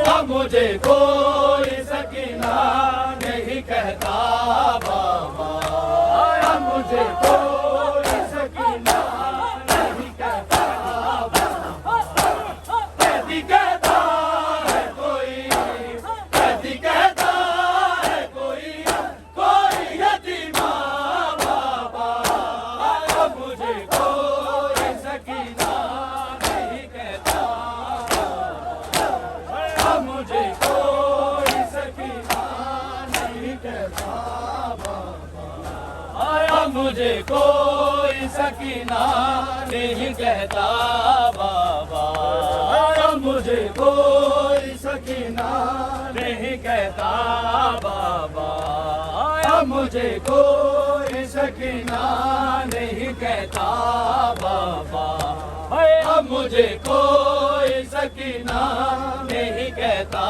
अब मुझे कोई सकीना नहीं कहता बाबा, अब मुझे कोई सकीना नहीं कहता बाबा। कैदी कहता है कोई, कैदी कहता है कोई, कोई यतीमा बाबा, अब मुझे कोई सकीना नहीं कहता, अब मुझे कोई सकीना नहीं कहता बाबा, अब मुझे कोई सकीना नहीं कहता बाबा, अब मुझे कोई सकीना नहीं कहता बाबा, अब मुझे कोई सकीना नहीं कहता बाबा, अब मुझे कोई सकीना नहीं कहता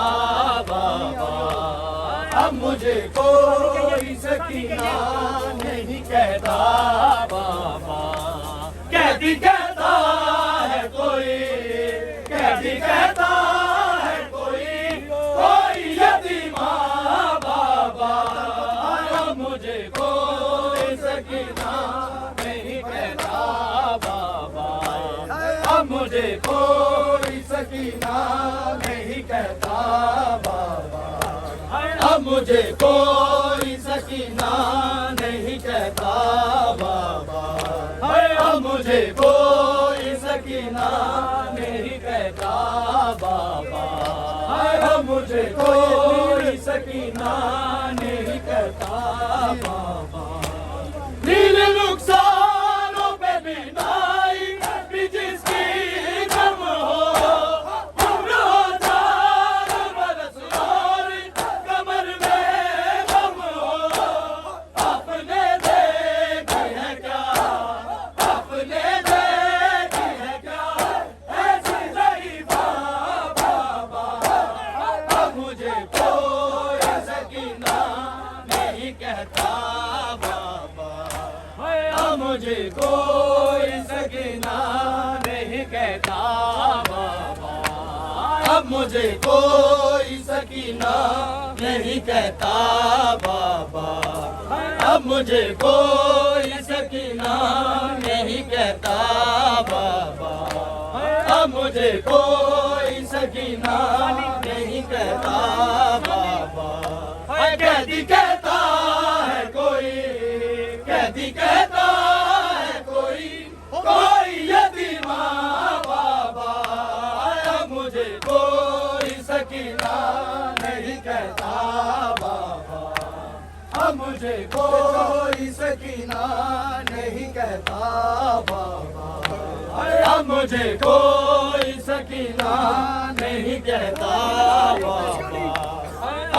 बाबा, अब मुझे कोई सकीना नहीं कहता बाबा। कैदी कहता है कोई, कैदी कहता है कोई, कोई यतीमा बाबा, अब मुझे कोई सकीना नहीं कहता बाबा, अब मुझे कोई सकीना नहीं कहता बाबा, अब मुझे कोई सकीना नहीं कहता बाबा, अब मुझे कोई सकीना नहीं कहता बाबा, अब मुझे कोई सकीना नहीं कहता बाबा। नील नुकसानों पे बिनाई भी जिसकी कम हो, उम्र हो 4 बरस और कमर में गम हो, आपने देखी है क्या, आपने देखी है क्या ऐसी ज़रीफ़ा बाबा, अब मुझे कोई सकीना नहीं कहता बाबा, अब मुझे कोई सकीना नहीं कहता बाबा, अब मुझे कोई सकीना नहीं कहता बाबा, अब मुझे कोई सकीना नहीं कहता बाबा, अब मुझे कोई सकीना नहीं कहता बाबा। कैदी कहता है कोई, कैदी कहता है कोई, कोई यतीमा बाबा, अब मुझे कोई सकीना नहीं कहता बाबा, अब मुझे कोई सकीना नहीं कहता बाबा, अब मुझे कोई सकीना नहीं कहता बाबा,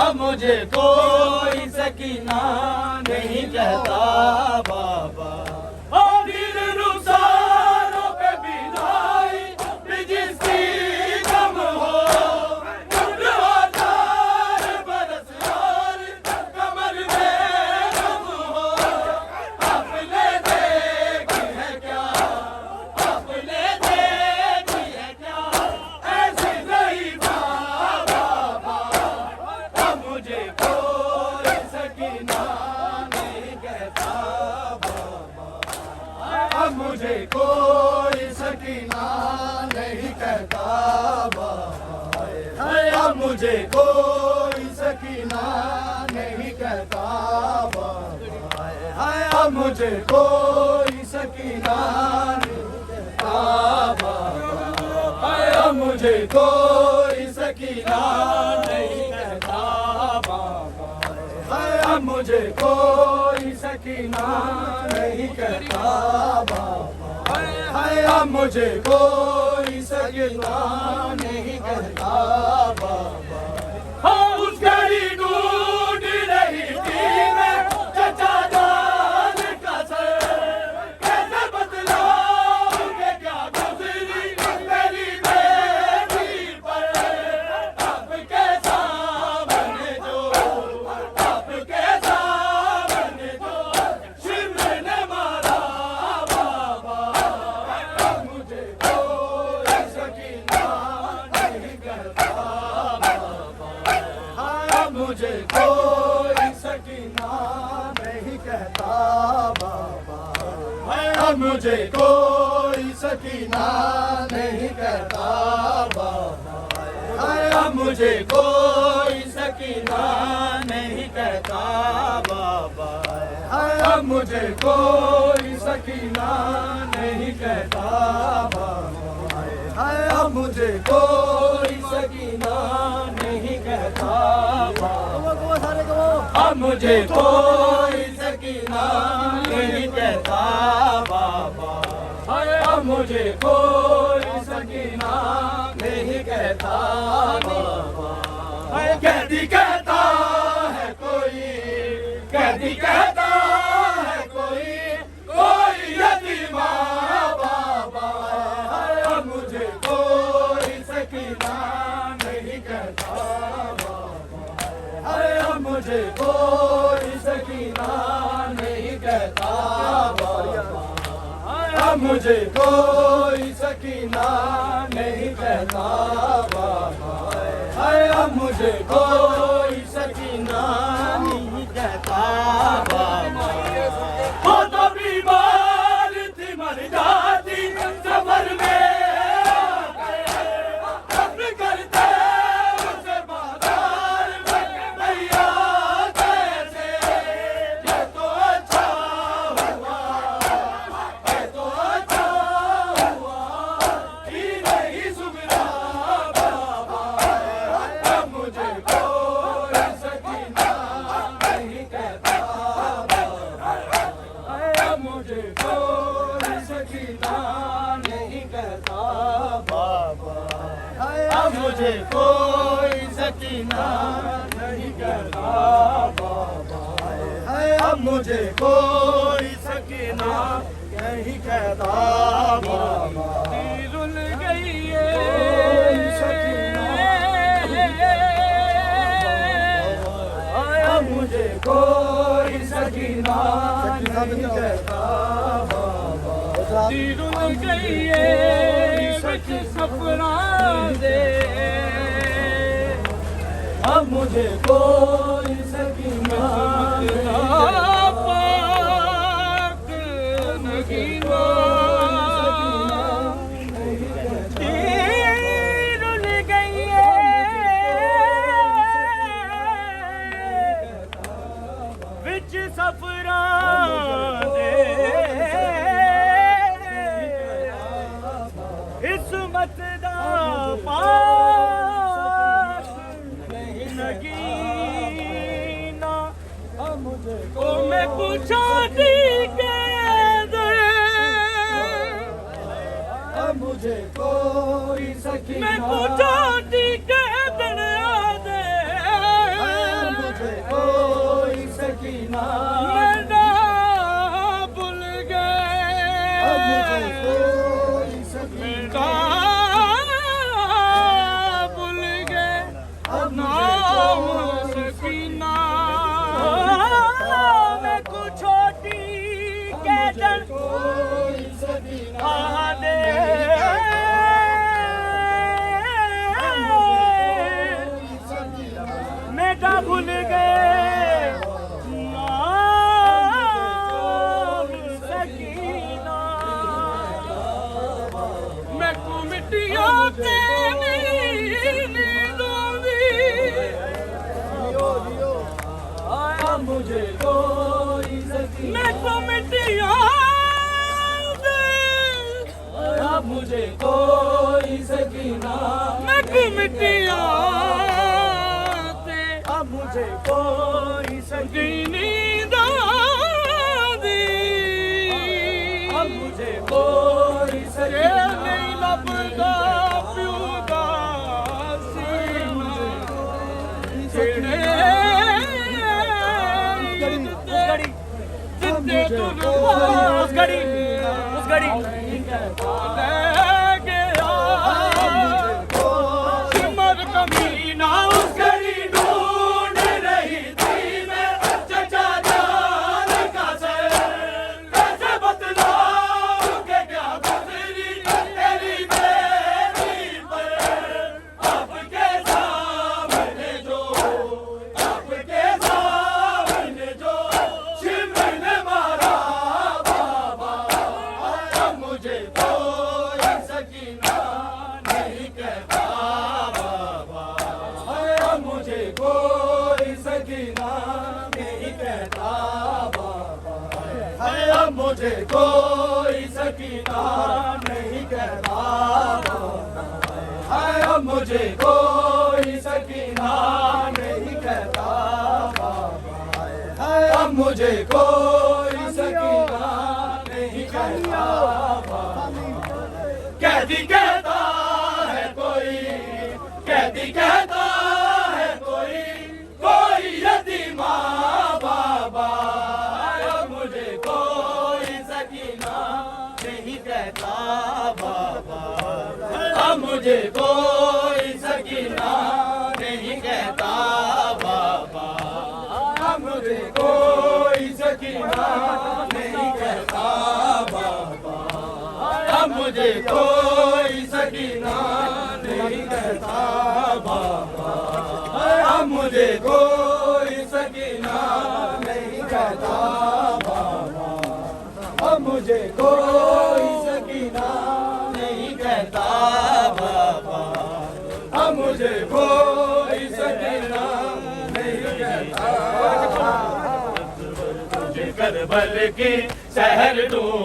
अब मुझे कोई सकीना नहीं कहता बाबा। और नील नुकसानों पे बिनाई भी जिसकी कम हो, उम्र हो 4 बरस और कमर में गम हो, आपने देखी है क्या, आपने देखी है क्या ऐसी ज़रीफ़ा बाबा, अब मुझे कोई सकीना नहीं कहता बाबा, अब मुझे कोई सकीना नहीं कहता बाबा, अब मुझे कोई सकीना नहीं कहता बाबा, अब मुझे कोई सकीना नहीं कहता बाबा, अब मुझे कोई सकीना नहीं कहता बाबा, अब मुझे कोई सकीना नहीं कहता बाबा, अब मुझे कोई सकीना नहीं कहता बाबा। हाँ, उस घड़ी ढूंढ रही थी मैं चचा जान का सर, कैसे बतलाऊं कि क्या गुजरी मेरी बेटी पर, आपके सामने जो, आपके सामने जो शिमले ने मारा बाबा, अब मुझे कोई सकीना नहीं कहता बाबा, मुझे कोई सकीना नहीं कहता बाबा, अब मुझे कोई सकीना नहीं कहता बाबा, अब मुझे कोई सकीना नहीं कहता बाबा, अब मुझे कोई सकीना नहीं कहता बाबा, अब मुझे कोई सकीना नहीं कहता बाबा, अब मुझे कोई सकीना नहीं कहता बाबा, अब मुझे कोई सकीना नहीं कहता बाबा, कैदी कहता है कोई, कैदी कहता है कोई, कोई यतीमा बाबा, अब मुझे कोई सकीना नहीं कहता बाबा, अब मुझे कोई सकीना नहीं कहता बाबा, अब मुझे कोई सकीना नहीं कहता बाबा, अब मुझे कोई सकीना नहीं कहता बाबा। वो तो बीमार थी मर जाती सफर में, अपने करते उसे बाजार में भैया कैसे, ये तो अच्छा हुआ, ये तो अच्छा हुआ कि नहीं सुधरा बाबा, अब मुझे कोई सकीना नहीं कहता बाबा, अब मुझे कोई सकीना नहीं कहता बाबा, अब मुझे कोई सकीना नहीं कहता बाबा, अब मुझे कोई सकीना नहीं कहता बाबा, रुल गई है सकीना, अब मुझे कोई सकीना नहीं कहता बाबा, रुल गई है बिच सफरा दे, अब मुझे कोई सकीना पाक नगीना, रुल गई है बिच सफरा दे, इस्मत दा पाक नगीना, ओ मैं पूछा ठीक दे, अब मुझे कोई सकीना, मैं पूछा ठीक दे, मुझे कोई सकीना ना भूल गए, अब मुझे कोई सकीना भूल गए, अब नाम सकीना, मैं कुछ छोटी कैदन कोई सकीना दे, मेरा भूल गए नाम सकीना, मैं को मिट्टियों से नींदों दी, आया मुझे कोई सकीना, मैं को मिट्टियों से, आया मुझे कोई सकीना, मैं को मिट्टियों अब मुझे कोई सकीनी दी, अब मुझे कोई सकीना नहीं लभदा प्यू दा सीना, जिन्ने जितने उस घड़ी ले गया सिमर कमीना, उस घड़ी ढूंढ रही थी मैं चचा जान का सर, कैसे बतलाऊं कि क्या गुजरी तेरी बेटी पर, आपके सामने जो मुझे कोई सकीना नहीं कहता हाय, अब मुझे कोई सकीना नहीं कहता हाय, अब मुझे कोई सकीना नहीं कहता। कैदी कहता है कोई, कैदी कहता है कोई, कोई यतीमा बाबा, अब मुझे कोई सकीना नहीं कहता बाबा, अब मुझे कोई सकीना नहीं कहता बाबा, अब मुझे कोई सकीना नहीं कहता बाबा, अब मुझे कोई सकीना नहीं कहता बाबा, अब मुझे कोई सकीना नहीं कहता बाबा, अब मुझे कोई सकीना नहीं कहता बाबा, अब मुझे कोई सकीना नहीं कहता। मुझे करबल की शहर दूं